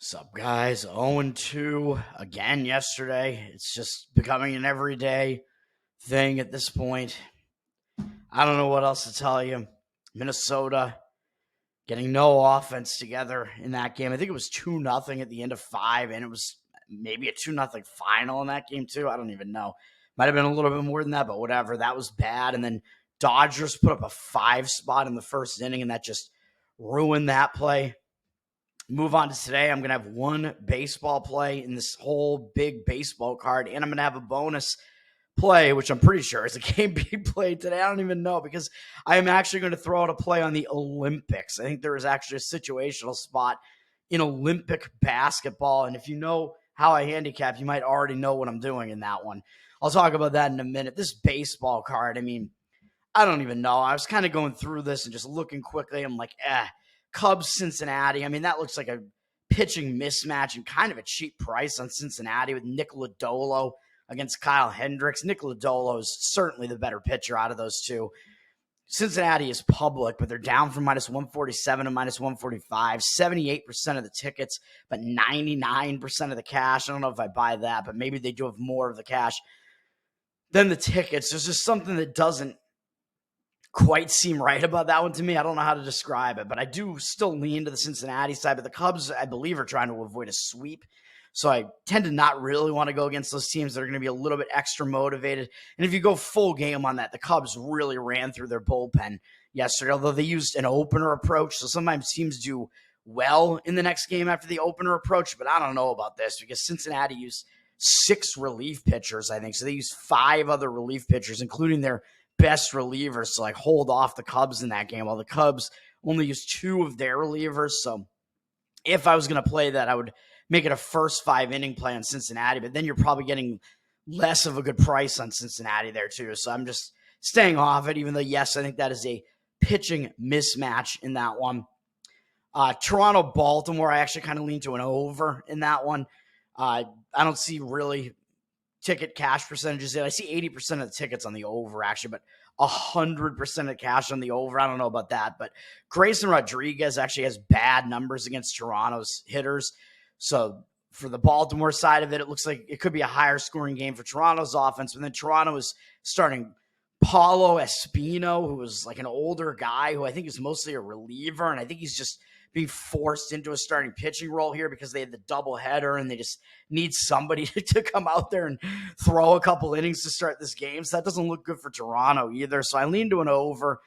Sup, guys? 0-2 again yesterday. It's just becoming an everyday thing at this point. I don't know what else to tell you. Minnesota getting no offense together in that game. I think it was 2-0 at the end of 5, and it was maybe a 2-0 final in that game, too. I don't even know. Might have been a little bit more than that, but whatever. That was bad. And then Dodgers put up a 5 spot in the first inning, and that just ruined that play. Move on to today. I'm going to have one baseball play in this whole big baseball card, and I'm going to have a bonus play, which I'm pretty sure is a game being played today. I don't even know because I am actually going to throw out a play on the Olympics. I think there is actually a situational spot in Olympic basketball, and if you know how I handicap, you might already know what I'm doing in that one. I'll talk about that in a minute. This baseball card, I don't even know. I was kind of going through this and just looking quickly. I'm like, Cubs, Cincinnati. That looks like a pitching mismatch and kind of a cheap price on Cincinnati with Nick Lodolo against Kyle Hendricks. Nick Lodolo is certainly the better pitcher out of those two. Cincinnati is public, but they're down from minus 147 to minus 145. 78% of the tickets, but 99% of the cash. I don't know if I buy that, but maybe they do have more of the cash than the tickets. There's just something that doesn't quite seem right about that one to me. I don't know how to describe it, but I do still lean to the Cincinnati side. But the Cubs, I believe, are trying to avoid a sweep. So I tend to not really want to go against those teams that are going to be a little bit extra motivated. And if you go full game on that, the Cubs really ran through their bullpen yesterday, although they used an opener approach. So sometimes teams do well in the next game after the opener approach, but I don't know about this because Cincinnati used 6 relief pitchers, I think. So they used 5 other relief pitchers, including their best relievers to hold off the Cubs in that game, while the Cubs only used 2 of their relievers. So if I was going to play that, I would make it a first 5-inning play on Cincinnati, but then you're probably getting less of a good price on Cincinnati there too. So I'm just staying off it, even though, yes, I think that is a pitching mismatch in that one. Toronto-Baltimore, I actually kind of lean to an over in that one. I don't see really ticket cash percentages yet. I see 80% of the tickets on the over, actually, but 100% of cash on the over. I don't know about that, but Grayson Rodriguez actually has bad numbers against Toronto's hitters. So for the Baltimore side of it, it looks like it could be a higher scoring game for Toronto's offense. But then Toronto is starting Paulo Espino, who was like an older guy who I think is mostly a reliever, and I think he's just being forced into a starting pitching role here because they had the doubleheader and they just need somebody to come out there and throw a couple innings to start this game. So that doesn't look good for Toronto either. So I lean to an over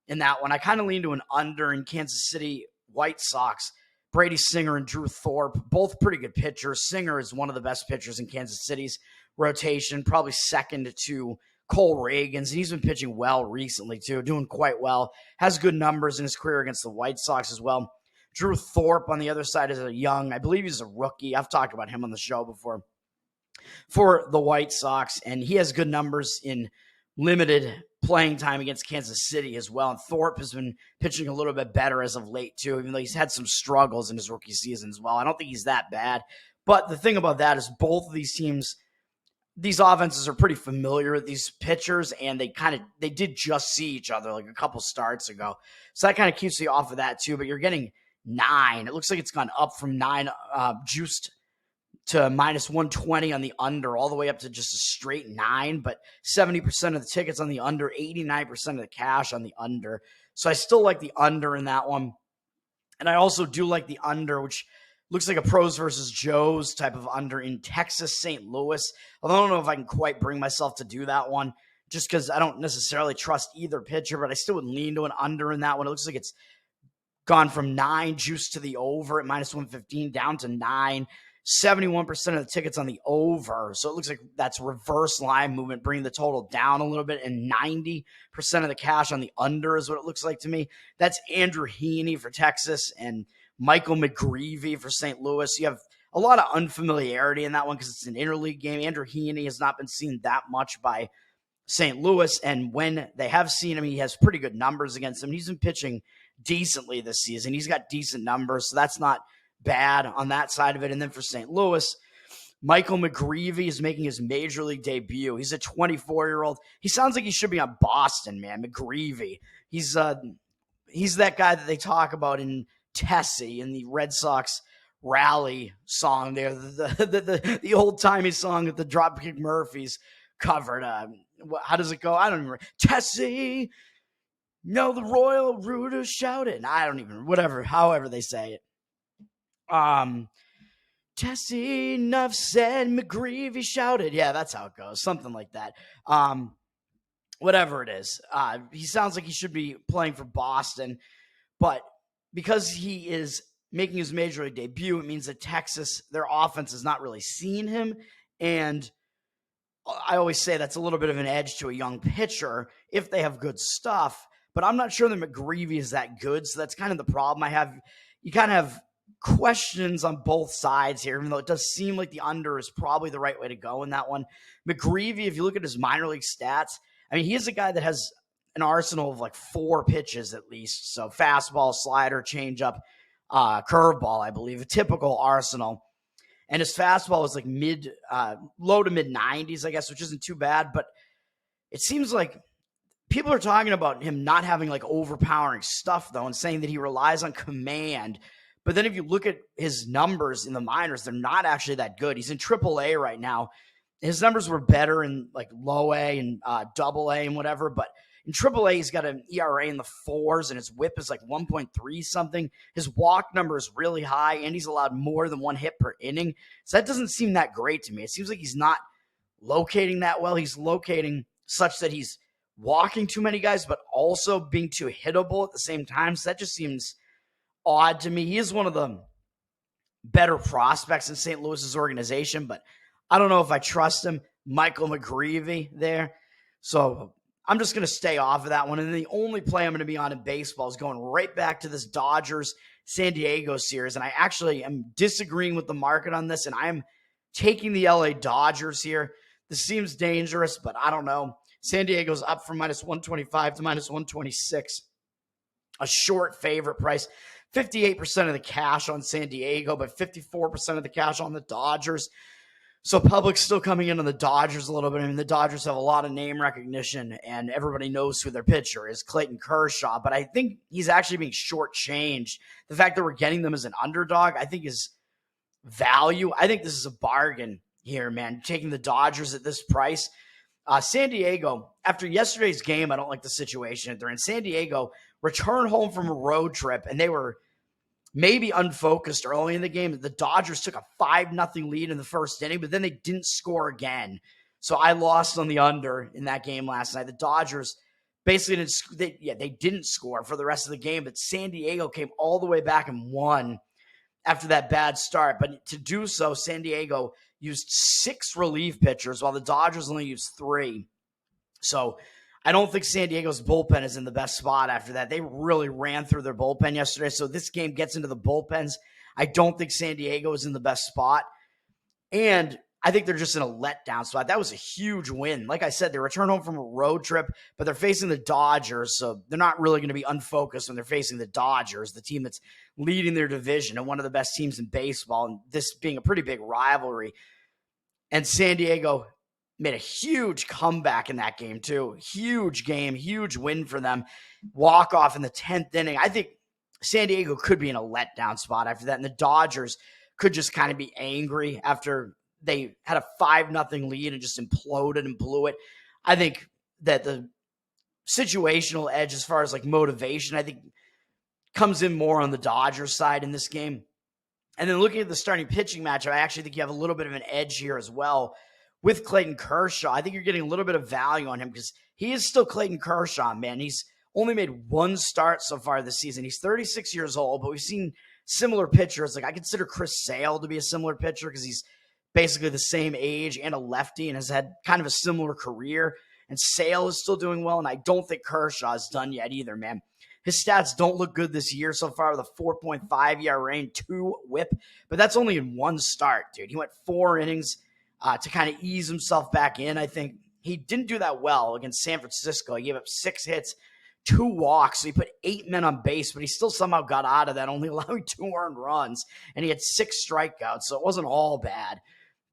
in that one. I kind of lean to an under in Kansas City White Sox. Brady Singer and Drew Thorpe, both pretty good pitchers. Singer is one of the best pitchers in Kansas City's rotation, probably second to Cole Reagans, and he's been pitching well recently too, doing quite well. Has good numbers in his career against the White Sox as well. Drew Thorpe on the other side is I believe he's a rookie. I've talked about him on the show before for the White Sox, and he has good numbers in limited playing time against Kansas City as well. And Thorpe has been pitching a little bit better as of late too, even though he's had some struggles in his rookie season as well. I don't think he's that bad. But the thing about that is both of these teams, these offenses are pretty familiar with these pitchers, and they did just see each other like a couple starts ago. So that kind of keeps you off of that too, but you're getting 9. It looks like it's gone up from 9 juiced to minus 120 on the under, all the way up to just a straight 9, but 70% of the tickets on the under, 89% of the cash on the under. So I still like the under in that one. And I also do like the under, which looks like a pros versus Joes type of under in Texas, St. Louis. Although I don't know if I can quite bring myself to do that one just because I don't necessarily trust either pitcher, but I still would lean to an under in that one. It looks like it's gone from 9 juice to the over at minus 115 down to 9. 71% of the tickets on the over. So it looks like that's reverse line movement, bringing the total down a little bit, and 90% of the cash on the under is what it looks like to me. That's Andrew Heaney for Texas and Michael McGreevy for St. Louis. You have a lot of unfamiliarity in that one because it's an interleague game. Andrew Heaney has not been seen that much by St. Louis, and when they have seen him, he has pretty good numbers against him. He's been pitching decently this season. He's got decent numbers, so that's not bad on that side of it. And then for St. Louis, Michael McGreevy is making his major league debut. He's a 24-year-old. He sounds like he should be on Boston, man. McGreevy. He's that guy that they talk about in Tessie in the Red Sox rally song there, the old-timey song that the Dropkick Murphys covered. How does it go? I don't even remember. Tessie, no, the Royal Rooter shouted. I don't even, whatever, however they say it. Tessie, enough said, McGreevy shouted. Yeah, that's how it goes. Something like that. Whatever it is. He sounds like he should be playing for Boston, but because he is making his major league debut, it means that Texas, their offense has not really seen him. And I always say that's a little bit of an edge to a young pitcher if they have good stuff. But I'm not sure that McGreevy is that good. So that's kind of the problem I have. You kind of have questions on both sides here, even though it does seem like the under is probably the right way to go in that one. McGreevy, if you look at his minor league stats, I mean, he is a guy that has an arsenal of like 4 pitches at least. So fastball, slider, changeup, curveball, I believe, a typical arsenal. And his fastball was like low to mid 90s, I guess, which isn't too bad. But it seems like people are talking about him not having like overpowering stuff, though, and saying that he relies on command. But then if you look at his numbers in the minors, they're not actually that good. He's in AAA right now. His numbers were better in like low A and double A and whatever. But in AAA, he's got an ERA in the 4s, and his whip is like 1.3 something. His walk number is really high, and he's allowed more than 1 hit per inning. So that doesn't seem that great to me. It seems like he's not locating that well. He's locating such that he's walking too many guys, but also being too hittable at the same time. So that just seems odd to me. He is one of the better prospects in St. Louis's organization, but I don't know if I trust him. Michael McGreevy there. So I'm just going to stay off of that one. And the only play I'm going to be on in baseball is going right back to this Dodgers-San Diego series. And I actually am disagreeing with the market on this, and I'm taking the LA Dodgers here. This seems dangerous, but I don't know. San Diego's up from minus 125 to minus 126. A short favorite price. 58% of the cash on San Diego, but 54% of the cash on the Dodgers. So public's still coming in on the Dodgers a little bit. I mean, the Dodgers have a lot of name recognition, and everybody knows who their pitcher is, Clayton Kershaw. But I think he's actually being shortchanged. The fact that we're getting them as an underdog, I think is value. I think this is a bargain here, man. Taking the Dodgers at this price. San Diego, after yesterday's game, I don't like the situation they're in. San Diego returned home from a road trip, and they were maybe unfocused early in the game. The Dodgers took a 5-0 lead in the first inning, but then they didn't score again. So I lost on the under in that game last night. The Dodgers basically didn't score for the rest of the game, but San Diego came all the way back and won after that bad start. But to do so, San Diego used 6 relief pitchers while the Dodgers only used 3. So I don't think San Diego's bullpen is in the best spot after that. They really ran through their bullpen yesterday. So this game gets into the bullpens. I don't think San Diego is in the best spot. And I think they're just in a letdown spot. That was a huge win. Like I said, they returned home from a road trip, but they're facing the Dodgers. So they're not really going to be unfocused when they're facing the Dodgers, the team that's leading their division and one of the best teams in baseball. And this being a pretty big rivalry. And San Diego made a huge comeback in that game too. Huge game, huge win for them. Walk off in the 10th inning. I think San Diego could be in a letdown spot after that. And the Dodgers could just kind of be angry after they had a 5-0 lead and just imploded and blew it. I think that the situational edge as far as like motivation, I think comes in more on the Dodgers side in this game. And then looking at the starting pitching matchup, I actually think you have a little bit of an edge here as well. With Clayton Kershaw, I think you're getting a little bit of value on him because he is still Clayton Kershaw, man. He's only made 1 start so far this season. He's 36 years old, but we've seen similar pitchers. Like I consider Chris Sale to be a similar pitcher because he's basically the same age and a lefty and has had kind of a similar career. And Sale is still doing well, and I don't think Kershaw is done yet either, man. His stats don't look good this year so far with a 4.5 ERA and 2 whip, but that's only in 1 start, dude. He went 4 innings to kind of ease himself back in. I think he didn't do that well against San Francisco. He gave up 6 hits, 2 walks. So he put 8 men on base, but he still somehow got out of that, only allowing 2 earned runs. And he had 6 strikeouts, so it wasn't all bad.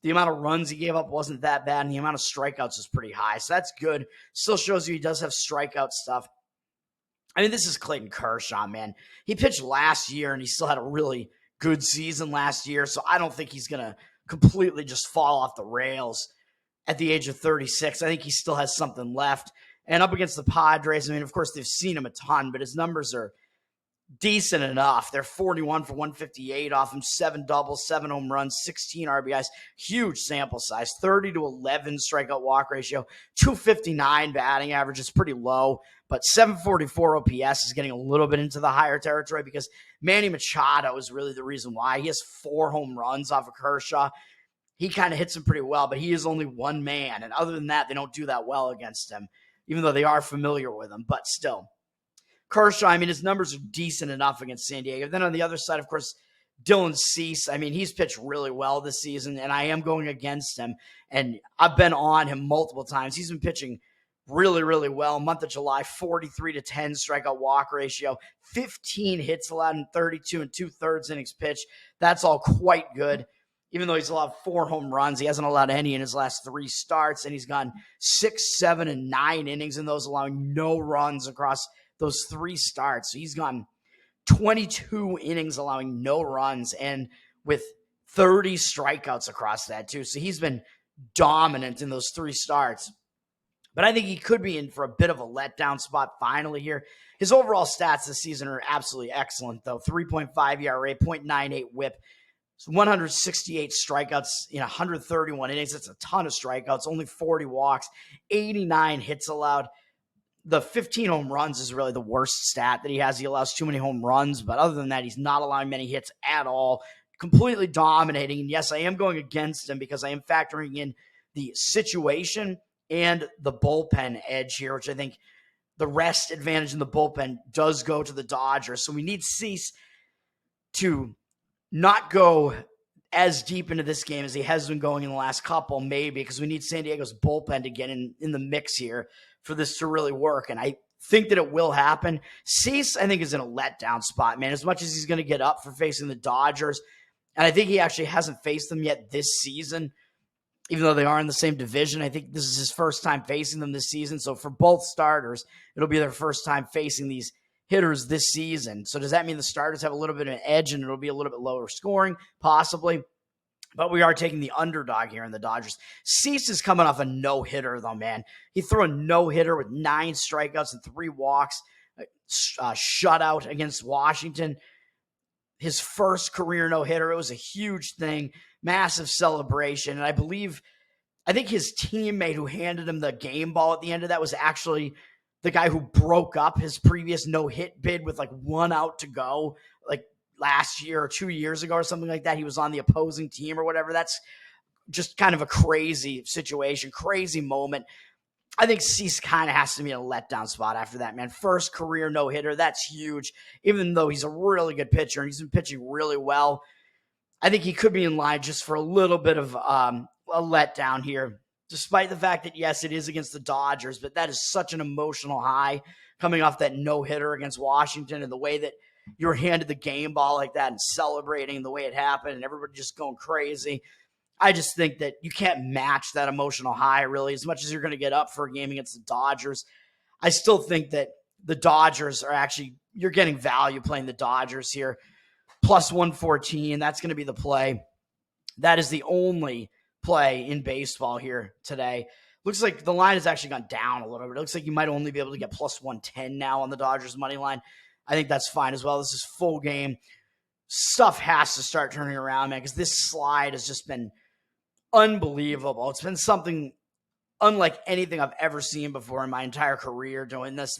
The amount of runs he gave up wasn't that bad, and the amount of strikeouts is pretty high. So that's good. Still shows you he does have strikeout stuff. I mean, this is Clayton Kershaw, man. He pitched last year, and he still had a really good season last year, so I don't think he's going to completely just fall off the rails at the age of 36. I think he still has something left. And up against the Padres, I mean, of course, they've seen him a ton, but his numbers are decent enough. They're 41 for 158 off him, 7 doubles, 7 home runs, 16 RBIs, huge sample size, 30 to 11 strikeout walk ratio, 259 batting average is pretty low, but 744 OPS is getting a little bit into the higher territory because Manny Machado is really the reason why. He has 4 home runs off of Kershaw. He kind of hits him pretty well, but he is only one man. And other than that, they don't do that well against him, even though they are familiar with him, but still. Kershaw, I mean, his numbers are decent enough against San Diego. Then on the other side, of course, Dylan Cease. I mean, he's pitched really well this season, and I am going against him. And I've been on him multiple times. He's been pitching really, really well. Month of July, 43 to 10 strikeout walk ratio, 15 hits allowed in 32 and 2/3 innings pitched. That's all quite good. Even though he's allowed 4 home runs, he hasn't allowed any in his last 3 starts, and he's gone 6, 7, and 9 innings in those, allowing no runs across those 3 starts. So he's gone 22 innings, allowing no runs, and with 30 strikeouts across that too. So he's been dominant in those 3 starts. But I think he could be in for a bit of a letdown spot finally here. His overall stats this season are absolutely excellent, though. 3.5 ERA, 0.98 whip, 168 strikeouts in 131 innings. That's a ton of strikeouts, only 40 walks, 89 hits allowed. The 15 home runs is really the worst stat that he has. He allows too many home runs, but other than that, he's not allowing many hits at all. Completely dominating. And yes, I am going against him because I am factoring in the situation and the bullpen edge here, which I think the rest advantage in the bullpen does go to the Dodgers. So we need Cease to not go as deep into this game as he has been going in the last couple, maybe, because we need San Diego's bullpen to get in the mix here for this to really work. And I think that it will happen. Cease, I think, is in a letdown spot, man, as much as he's going to get up for facing the Dodgers. And I think he actually hasn't faced them yet this season, even though they are in the same division. I think this is his first time facing them this season. So for both starters, it'll be their first time facing these hitters this season. So does that mean the starters have a little bit of an edge and it'll be a little bit lower scoring? Possibly. But we are taking the underdog here in the Dodgers. Cease is coming off a no-hitter, though, man. He threw a no-hitter with 9 strikeouts and 3 walks, shutout against Washington. His first career no-hitter. It was a huge thing, massive celebration. And I think his teammate who handed him the game ball at the end of that was actually the guy who broke up his previous no-hit bid with like 1 out to go, like last year or 2 years ago or something like that. He was on the opposing team or whatever. That's just kind of a crazy situation, crazy moment. I think Cease kind of has to be in a letdown spot after that, man. First career no-hitter, that's huge. Even though he's a really good pitcher and he's been pitching really well, I think he could be in line just for a little bit of a letdown here, despite the fact that, yes, it is against the Dodgers, but that is such an emotional high coming off that no-hitter against Washington, and the way that you were handed the game ball like that and celebrating the way it happened and everybody just going crazy. I just think that you can't match that emotional high, really, as much as you're going to get up for a game against the Dodgers. I still think that the Dodgers are actually, you're getting value playing the Dodgers here. Plus 114, that's going to be the play. That is the only play in baseball here today. Looks like the line has actually gone down a little bit. It looks like you might only be able to get plus 110 now on the Dodgers money line. I think that's fine as well. This is full game. Stuff has to start turning around, man, because this slide has just been unbelievable. It's been something unlike anything I've ever seen before in my entire career doing this.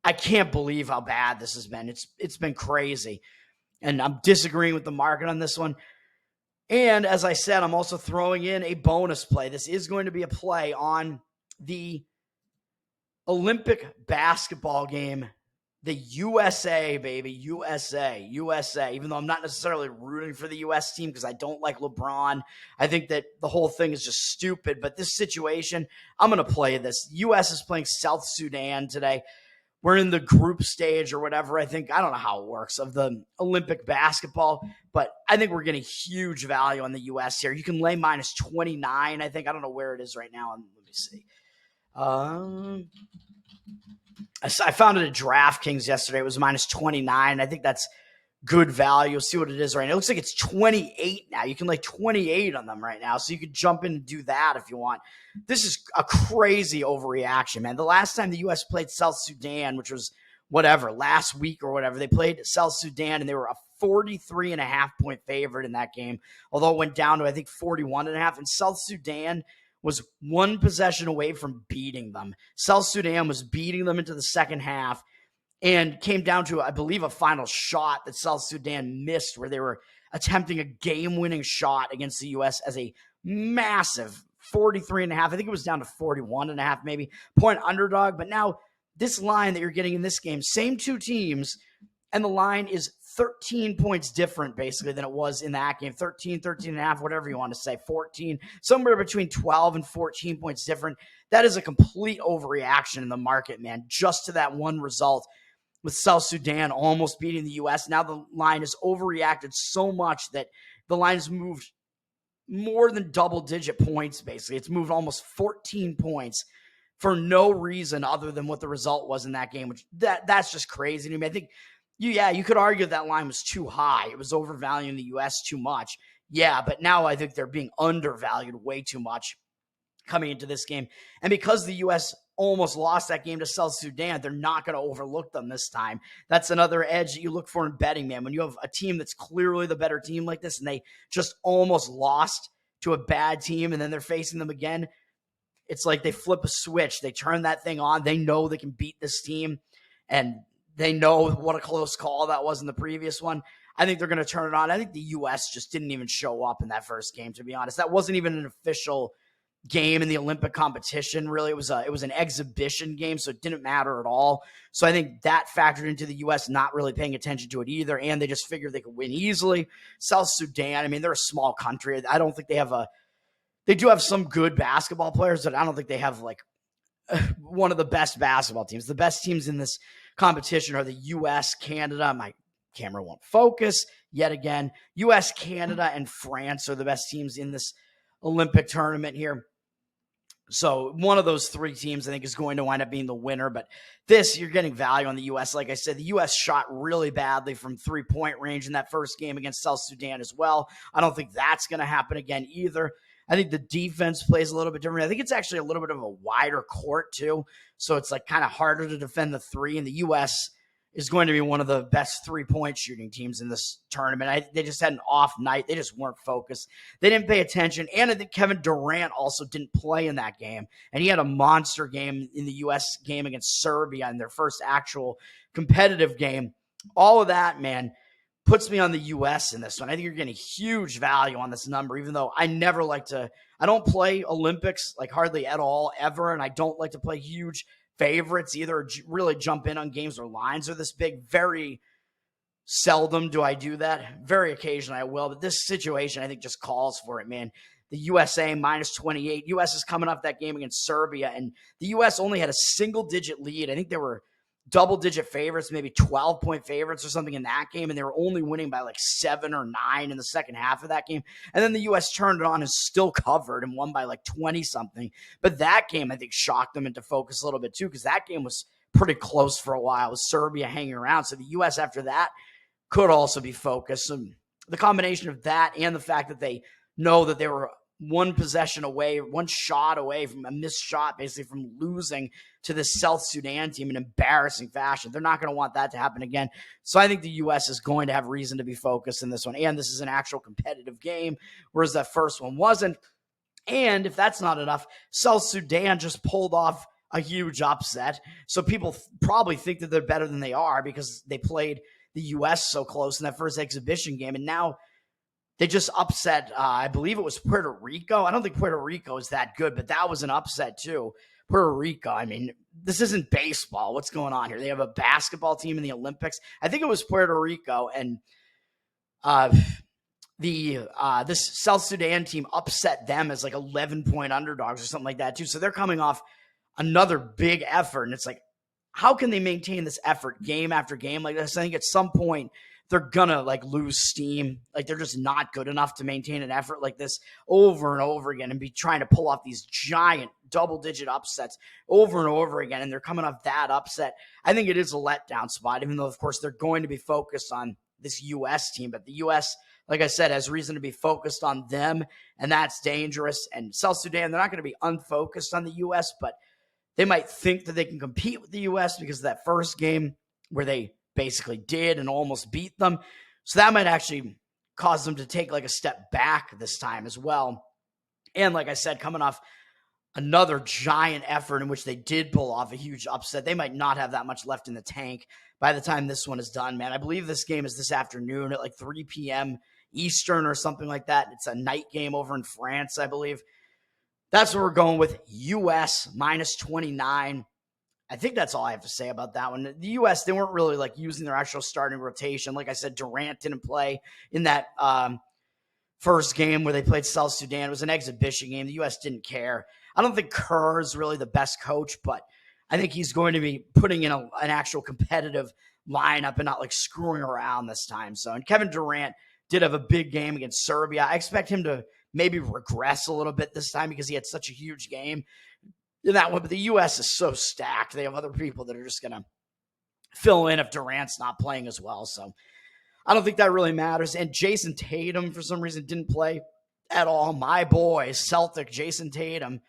I can't believe how bad this has been. It's been crazy. And I'm disagreeing with the market on this one. And as I said, I'm also throwing in a bonus play. This is going to be a play on the Olympic basketball game. The USA, baby, USA. Even though I'm not necessarily rooting for the U.S. team because I don't like LeBron. I think that the whole thing is just stupid. But this situation, I'm going to play this. U.S. is playing South Sudan today. We're in the group stage or whatever. I don't know how it works, of the Olympic basketball. But I think we're getting huge value on the U.S. here. You can lay minus 29, I think. I don't know where it is right now. Let me see. I found it at DraftKings yesterday. It was minus 29. I think that's good value. See what it is right now. It looks like it's 28 now. You can lay 28 on them right now. So you could jump in and do that if you want. This is a crazy overreaction, man. The last time the U.S. played South Sudan, which was last week or whatever, they played South Sudan and they were a 43.5-point favorite in that game. Although it went down to, I think, 41.5. And South Sudan was one possession away from beating them. South Sudan was beating them into the second half and came down to, I believe, a final shot that South Sudan missed where they were attempting a game-winning shot against the U.S. as a massive 43.5. I think it was down to 41.5 maybe, point underdog. But now this line that you're getting in this game, same two teams, and the line is 13 points different basically than it was in that game. 13, 13.5, whatever you want to say, 14, somewhere between 12 and 14 points different. That is a complete overreaction in the market, man, just to that one result with South Sudan almost beating the U.S. Now the line has overreacted so much that the line has moved more than double-digit points, basically. It's moved almost 14 points for no reason other than what the result was in that game, which that's just crazy to me. I think, you could argue that line was too high. It was overvaluing the U.S. too much. Yeah, but now I think they're being undervalued way too much coming into this game. And because the U.S. almost lost that game to South Sudan, they're not going to overlook them this time. That's another edge that you look for in betting, man. When you have a team that's clearly the better team like this and they just almost lost to a bad team and then they're facing them again, it's like they flip a switch. They turn that thing on. They know they can beat this team, and they know what a close call that was in the previous one. I think they're going to turn it on. I think the U.S. just didn't even show up in that first game, to be honest. That wasn't even an official game in the Olympic competition, really. It was an exhibition game, so it didn't matter at all. So I think that factored into the U.S. not really paying attention to it either, and they just figured they could win easily. South Sudan, I mean, they're a small country. I don't think they do have some good basketball players, but I don't think they have like one of the best basketball teams. The best teams in this competition are the U.S., Canada. My camera won't focus yet again. U.S., Canada, and France are the best teams in this Olympic tournament here. So one of those three teams, I think, is going to wind up being the winner. But this, you're getting value on the U.S. Like I said, the U.S. shot really badly from three-point range in that first game against South Sudan as well. I don't think that's going to happen again either. I think the defense plays a little bit different. I think it's actually a little bit of a wider court too. So it's like kind of harder to defend the three. And the U.S. is going to be one of the best three-point shooting teams in this tournament. They just had an off night. They just weren't focused. They didn't pay attention. And I think Kevin Durant also didn't play in that game. And he had a monster game in the U.S. game against Serbia in their first actual competitive game. All of that, man, puts me on the U.S. in this one. I think you're getting huge value on this number, even though I don't play Olympics like hardly at all ever, and I don't like to play huge favorites either, really jump in on games where lines are this big. Very seldom do I do that. Very occasionally I will, but this situation I think just calls for it, man. The USA minus 28. U.S. is coming off that game against Serbia, and the U.S. only had a single-digit lead. I think they were double-digit favorites, maybe 12-point favorites or something in that game, and they were only winning by like 7 or 9 in the second half of that game. And then the U.S. turned it on and still covered and won by like 20-something. But that game, I think, shocked them into focus a little bit too, because that game was pretty close for a while with Serbia hanging around. So the U.S. after that could also be focused. So the combination of that and the fact that they know that they were one possession away, one shot away from a missed shot, basically from losing to the South Sudan team in embarrassing fashion. They're not going to want that to happen again. So I think the U.S. is going to have reason to be focused in this one. And this is an actual competitive game, whereas that first one wasn't. And if that's not enough, South Sudan just pulled off a huge upset. So people probably think that they're better than they are because they played the U.S. so close in that first exhibition game. And now they just upset, I believe it was Puerto Rico. I don't think Puerto Rico is that good, but that was an upset too. Puerto Rico, I mean, this isn't baseball. What's going on here? They have a basketball team in the Olympics. I think it was Puerto Rico, and this South Sudan team upset them as like 11-point underdogs or something like that too. So they're coming off another big effort, and it's like, how can they maintain this effort game after game like this? I think at some point they're gonna like lose steam. Like they're just not good enough to maintain an effort like this over and over again and be trying to pull off these giant double-digit upsets over and over again. And they're coming off that upset. I think it is a letdown spot, even though, of course, they're going to be focused on this U.S. team. But the U.S., like I said, has reason to be focused on them, and that's dangerous. And South Sudan, they're not going to be unfocused on the U.S., but they might think that they can compete with the U.S. because of that first game where they basically did and almost beat them. So that might actually cause them to take like a step back this time as well. And like I said, coming off another giant effort in which they did pull off a huge upset, they might not have that much left in the tank by the time this one is done, man. I believe this game is this afternoon at like 3 p.m. Eastern or something like that. It's a night game over in France, I believe. That's what we're going with. U.S. minus 29. I think that's all I have to say about that one. The U.S., they weren't really like using their actual starting rotation. Like I said, Durant didn't play in that first game where they played South Sudan. It was an exhibition game. The U.S. didn't care. I don't think Kerr is really the best coach, but I think he's going to be putting in an actual competitive lineup and not like screwing around this time. So, and Kevin Durant did have a big game against Serbia. I expect him to maybe regress a little bit this time because he had such a huge game in that one. But the U.S. is so stacked. They have other people that are just going to fill in if Durant's not playing as well. So I don't think that really matters. And Jason Tatum, for some reason, didn't play at all. My boy, Celtic, Jason Tatum.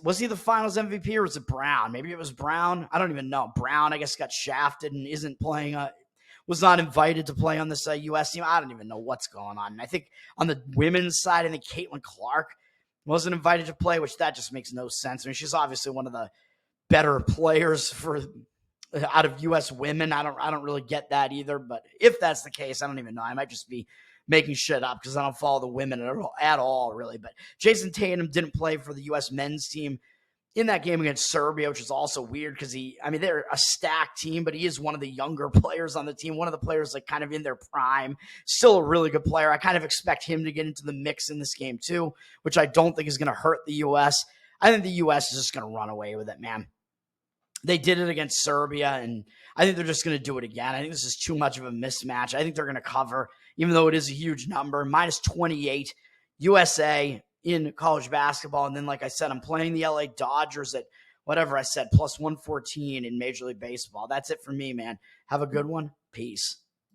Was he the finals MVP or was it Brown? Maybe it was Brown. I don't even know. Brown, I guess, got shafted and isn't playing. Was not invited to play on this U.S. team. I don't even know what's going on. And I think on the women's side, I think Caitlin Clark wasn't invited to play, which that just makes no sense. I mean, she's obviously one of the better players out of U.S. women. I don't really get that either. But if that's the case, I don't even know. I might just be making shit up because I don't follow the women at all, really. But Jason Tatum didn't play for the U.S. men's team in that game against Serbia, which is also weird because they're a stacked team, but he is one of the younger players on the team, one of the players like kind of in their prime, still a really good player. I kind of expect him to get into the mix in this game too, which I don't think is going to hurt the U.S. I think the U.S. is just going to run away with it, man. They did it against Serbia, and I think they're just going to do it again. I think this is too much of a mismatch. I think they're going to cover, even though it is a huge number. Minus 28, USA in college basketball. And then, like I said, I'm playing the LA Dodgers at whatever I said, plus 114 in Major League Baseball. That's it for me, man. Have a good one. Peace.